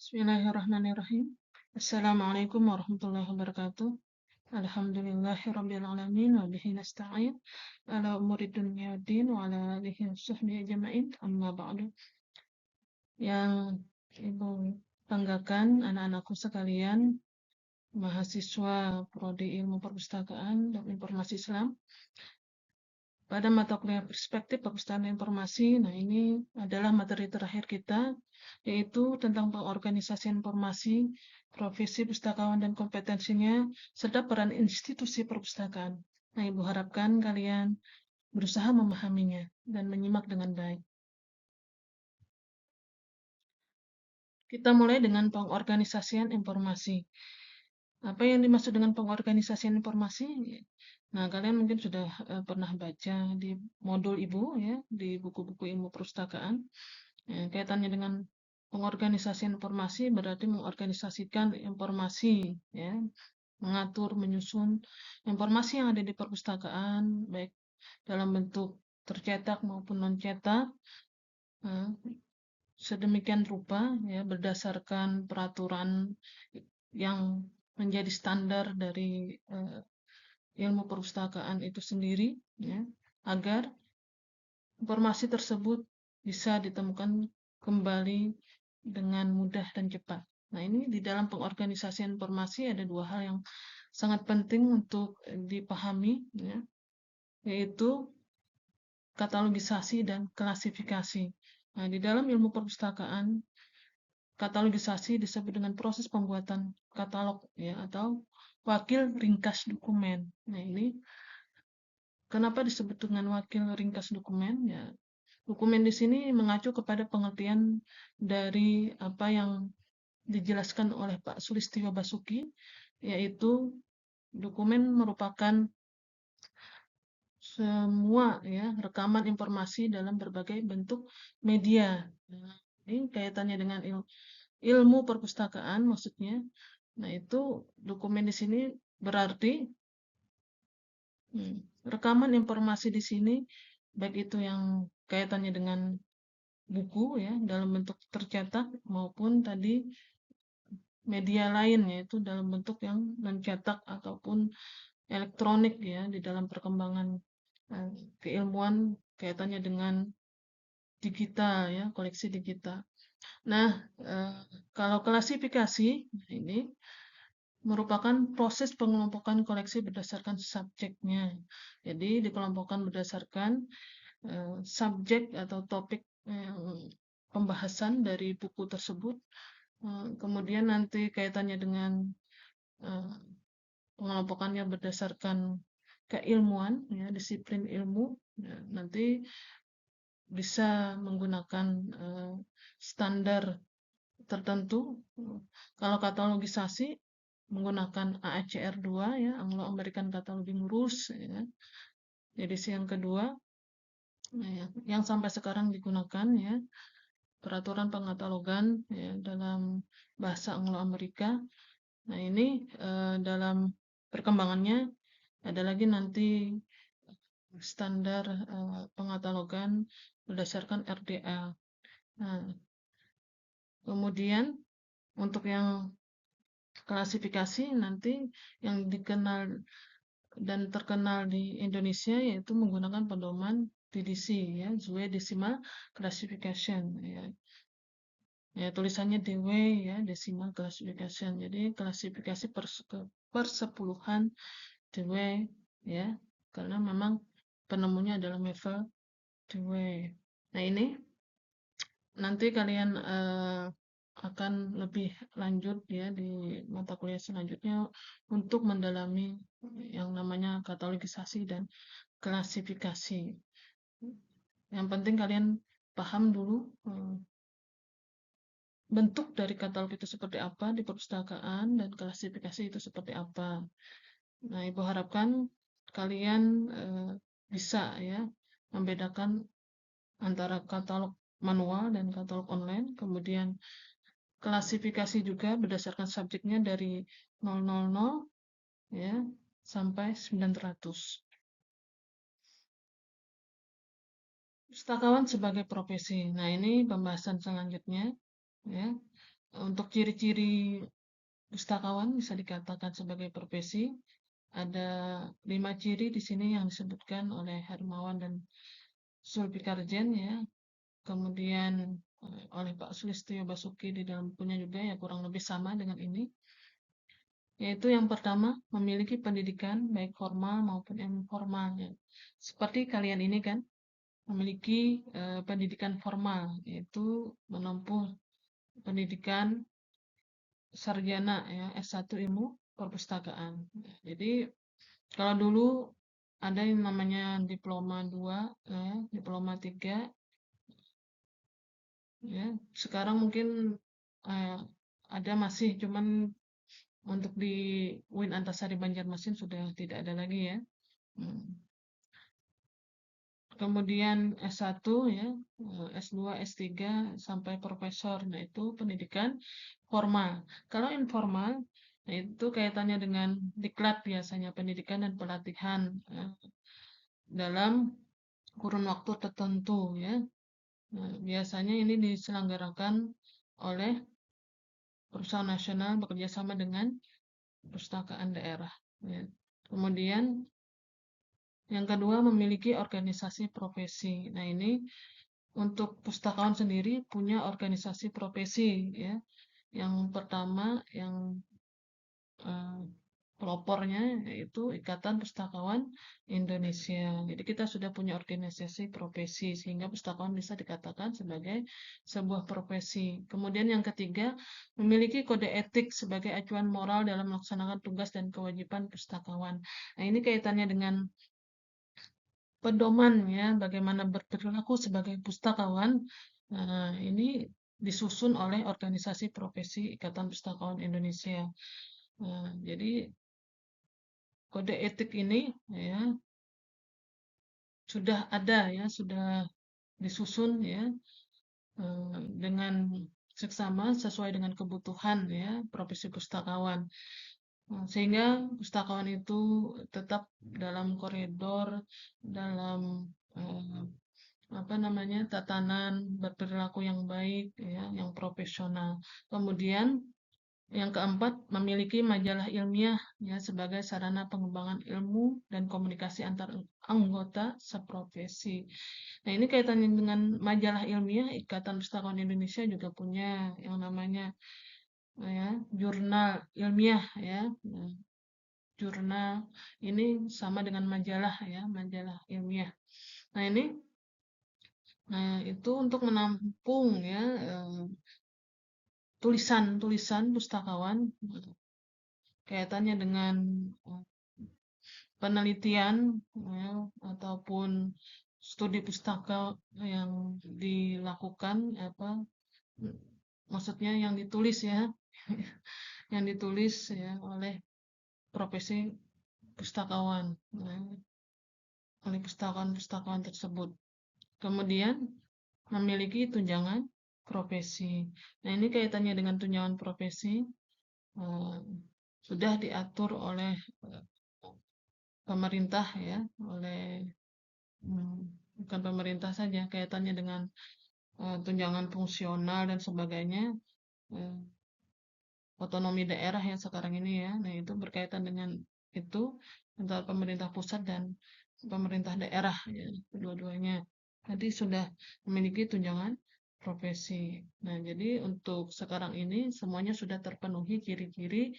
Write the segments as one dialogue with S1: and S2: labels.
S1: Bismillahirrahmanirrahim. Assalamualaikum warahmatullahi wabarakatuh. Alhamdulillahirabbil alamin wa bihi nasta'in ala umuri dunya waddin wa ala alihi wasahbihi ajma'in. Amma ba'du. Yang Ibu banggakan anak-anakku sekalian, mahasiswa Prodi Ilmu Perpustakaan dan Informasi Islam, pada mata kuliah perspektif perpustakaan informasi. Nah, ini adalah materi terakhir kita, yaitu tentang pengorganisasian informasi, profesi pustakawan dan kompetensinya, serta peran institusi perpustakaan. Nah, Ibu harapkan kalian berusaha memahaminya dan menyimak dengan baik. Kita mulai dengan pengorganisasian informasi. Apa yang dimaksud dengan pengorganisasian informasi? Nah, kalian mungkin sudah pernah baca di modul Ibu ya, di buku-buku ilmu perpustakaan. Kaitannya dengan pengorganisasian informasi berarti mengorganisasikan informasi ya, mengatur, menyusun informasi yang ada di perpustakaan baik dalam bentuk tercetak maupun non cetak, sedemikian rupa ya berdasarkan peraturan yang menjadi standar dari ilmu perpustakaan itu sendiri ya, agar informasi tersebut bisa ditemukan kembali dengan mudah dan cepat. Nah, ini di dalam pengorganisasian informasi ada dua hal yang sangat penting untuk dipahami ya, yaitu katalogisasi dan klasifikasi. Nah, di dalam ilmu perpustakaan, katalogisasi disebut dengan proses pembuatan katalog ya, atau wakil ringkas dokumen. Nah, ini kenapa disebut dengan wakil ringkas dokumen? Ya, dokumen di sini mengacu kepada pengertian dari apa yang dijelaskan oleh Pak Sulistyo Basuki, yaitu dokumen merupakan semua ya rekaman informasi dalam berbagai bentuk media. Nah, ini kaitannya dengan ilmu perpustakaan maksudnya. Nah, itu dokumen di sini berarti rekaman informasi di sini baik itu yang kaitannya dengan buku ya dalam bentuk tercetak maupun tadi media lain yaitu dalam bentuk yang mencetak ataupun elektronik ya di dalam perkembangan keilmuan kaitannya dengan digital ya, koleksi digital. Nah, kalau klasifikasi ini merupakan proses pengelompokan koleksi berdasarkan subjeknya. Jadi dikelompokkan berdasarkan subjek atau topik pembahasan dari buku tersebut. Kemudian nanti kaitannya dengan pengelompokannya berdasarkan keilmuan, ya, disiplin ilmu. Ya, nanti bisa menggunakan standar tertentu. Kalau katalogisasi menggunakan AACR 2 ya, Anglo-American Cataloging Rules ya. Edisi yang kedua yang sampai sekarang digunakan ya, peraturan pengatalogan ya, dalam bahasa Anglo-Amerika. Nah, ini dalam perkembangannya ada lagi nanti standar pengatalogan berdasarkan RDL. Nah, kemudian untuk yang klasifikasi nanti yang dikenal dan terkenal di Indonesia yaitu menggunakan pedoman DDC ya, Dewey Decimal Classification ya. Ya, tulisannya Dewey ya, Decimal Classification. Jadi klasifikasi persepuluhan Dewey ya, karena memang penemunya adalah Mevell Dewey. Nah, ini nanti kalian akan lebih lanjut ya di mata kuliah selanjutnya untuk mendalami yang namanya katalogisasi dan klasifikasi. Yang penting kalian paham dulu bentuk dari katalog itu seperti apa di perpustakaan dan klasifikasi itu seperti apa. Nah, Ibu harapkan kalian bisa ya membedakan antara katalog manual dan katalog online, kemudian klasifikasi juga berdasarkan subjeknya dari 000 ya sampai 900. Pustakawan sebagai profesi. Nah, ini pembahasan selanjutnya ya. Untuk ciri-ciri pustakawan bisa dikatakan sebagai profesi, ada 5 ciri di sini yang disebutkan oleh Hermawan dan Zulfikarjin ya. Kemudian oleh Pak Sulistyo Basuki di dalam bukunya juga ya kurang lebih sama dengan ini. Yaitu yang pertama, memiliki pendidikan baik formal maupun informal ya. Seperti kalian ini kan memiliki pendidikan formal, yaitu menempuh pendidikan sarjana ya S1 Ilmu Perpustakaan. Jadi kalau dulu ada yang namanya diploma 2, diploma 3 ya. Sekarang mungkin eh, ada masih cuman untuk di UIN Antasari Banjarmasin sudah tidak ada lagi ya. Hmm. Kemudian S1 ya, S2, S3 sampai profesor. Nah, itu pendidikan formal. Kalau informal, nah itu kaitannya dengan diklat biasanya pendidikan dan pelatihan dalam kurun waktu tertentu ya. Nah, biasanya ini diselenggarakan oleh perusahaan nasional bekerja sama dengan perpustakaan daerah. Ya. Kemudian yang kedua memiliki organisasi profesi. Nah, ini untuk pustakawan sendiri punya organisasi profesi ya. Yang pertama yang eh, pelopornya yaitu Ikatan Pustakawan Indonesia. Jadi kita sudah punya organisasi profesi sehingga pustakawan bisa dikatakan sebagai sebuah profesi. Kemudian yang ketiga, memiliki kode etik sebagai acuan moral dalam melaksanakan tugas dan kewajiban pustakawan. Nah, ini kaitannya dengan pedoman ya, bagaimana berperilaku sebagai pustakawan. Nah, ini disusun oleh organisasi profesi Ikatan Pustakawan Indonesia. Nah, jadi kode etik ini ya sudah ada ya, sudah disusun ya dengan seksama sesuai dengan kebutuhan ya profesi pustakawan. Sehingga pustakawan itu tetap dalam koridor, dalam apa namanya tatanan berperilaku yang baik ya, yang profesional. Kemudian yang keempat, memiliki majalah ilmiah ya sebagai sarana pengembangan ilmu dan komunikasi antar anggota seprofesi. Nah, ini kaitannya dengan majalah ilmiah, Ikatan Pustakawan Indonesia juga punya yang namanya ya, jurnal ilmiah ya. Nah, jurnal ini sama dengan majalah ya, majalah ilmiah. Nah, ini itu untuk menampung ya tulisan-tulisan pustakawan kaitannya dengan penelitian ya, ataupun studi pustaka yang dilakukan apa maksudnya yang ditulis ya yang ditulis ya oleh profesi pustakawan ya, oleh pustakawan-pustakawan tersebut. Kemudian memiliki tunjangan profesi. Nah, ini kaitannya dengan tunjangan profesi eh, sudah diatur oleh pemerintah ya, oleh bukan pemerintah saja, kaitannya dengan tunjangan fungsional dan sebagainya, eh, otonomi daerah yang sekarang ini ya. Nah, itu berkaitan dengan itu antara pemerintah pusat dan pemerintah daerah ya, kedua-duanya. Nanti sudah memiliki tunjangan profesi. Nah, jadi untuk sekarang ini semuanya sudah terpenuhi ciri-ciri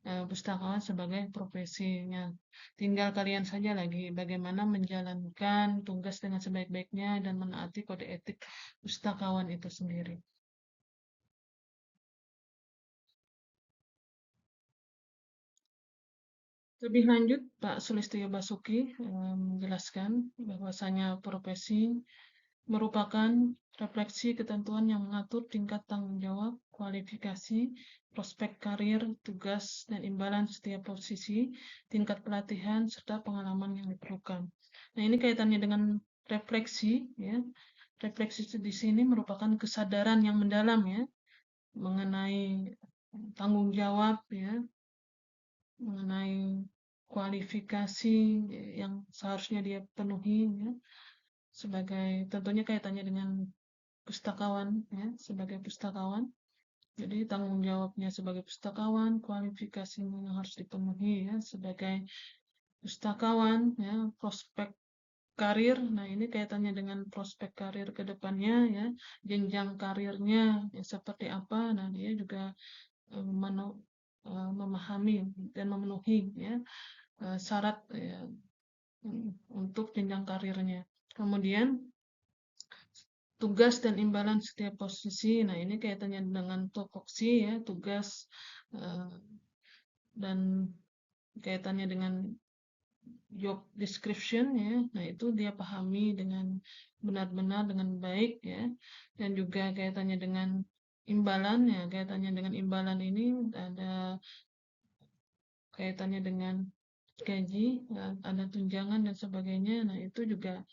S1: pustakawan sebagai profesinya. Tinggal kalian saja lagi bagaimana menjalankan tugas dengan sebaik-baiknya dan menaati kode etik pustakawan itu sendiri. Lebih lanjut, Pak Sulistyo Basuki menjelaskan bahwasanya profesi merupakan refleksi ketentuan yang mengatur tingkat tanggung jawab, kualifikasi, prospek karir, tugas, dan imbalan setiap posisi, tingkat pelatihan, serta pengalaman yang diperlukan. Nah, ini kaitannya dengan refleksi, ya. Refleksi di sini merupakan kesadaran yang mendalam, ya, mengenai tanggung jawab, ya, mengenai kualifikasi yang seharusnya dia penuhi, ya, sebagai tentunya kaitannya dengan pustakawan ya sebagai pustakawan Jadi tanggung jawabnya sebagai pustakawan, kualifikasinya yang harus dipenuhi ya sebagai pustakawan ya, prospek karir. Nah, ini kaitannya dengan prospek karir ke depannya ya, jenjang karirnya ya, seperti apa. Nah, dia juga memahami dan memenuhi ya syarat ya, untuk jenjang karirnya. Kemudian tugas dan imbalan setiap posisi. Nah, ini kaitannya dengan tupoksi ya, tugas eh, dan kaitannya dengan job description ya. Nah, itu dia pahami dengan benar-benar dengan baik ya. Dan juga kaitannya dengan imbalan ya, kaitannya dengan imbalan ini ada kaitannya dengan gaji, ya, ada tunjangan dan sebagainya. Nah, itu juga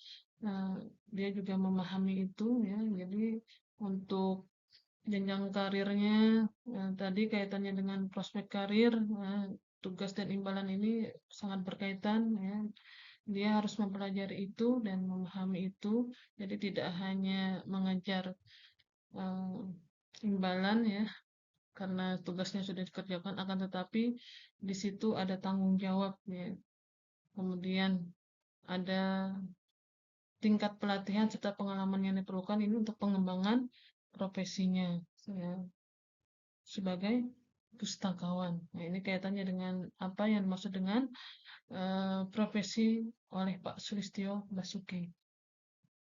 S1: eh, dia juga memahami itu ya. Jadi untuk jenjang karirnya tadi kaitannya dengan prospek karir, tugas dan imbalan ini sangat berkaitan ya. Dia harus mempelajari itu dan memahami itu. Jadi tidak hanya mengejar eh, imbalan ya, karena tugasnya sudah dikerjakan, akan tetapi di situ ada tanggung jawab ya. Kemudian ada tingkat pelatihan serta pengalaman yang diperlukan ini untuk pengembangan profesinya ya, sebagai pustakawan. Nah, ini kaitannya dengan apa yang dimaksud dengan profesi oleh Pak Sulistyo Basuki.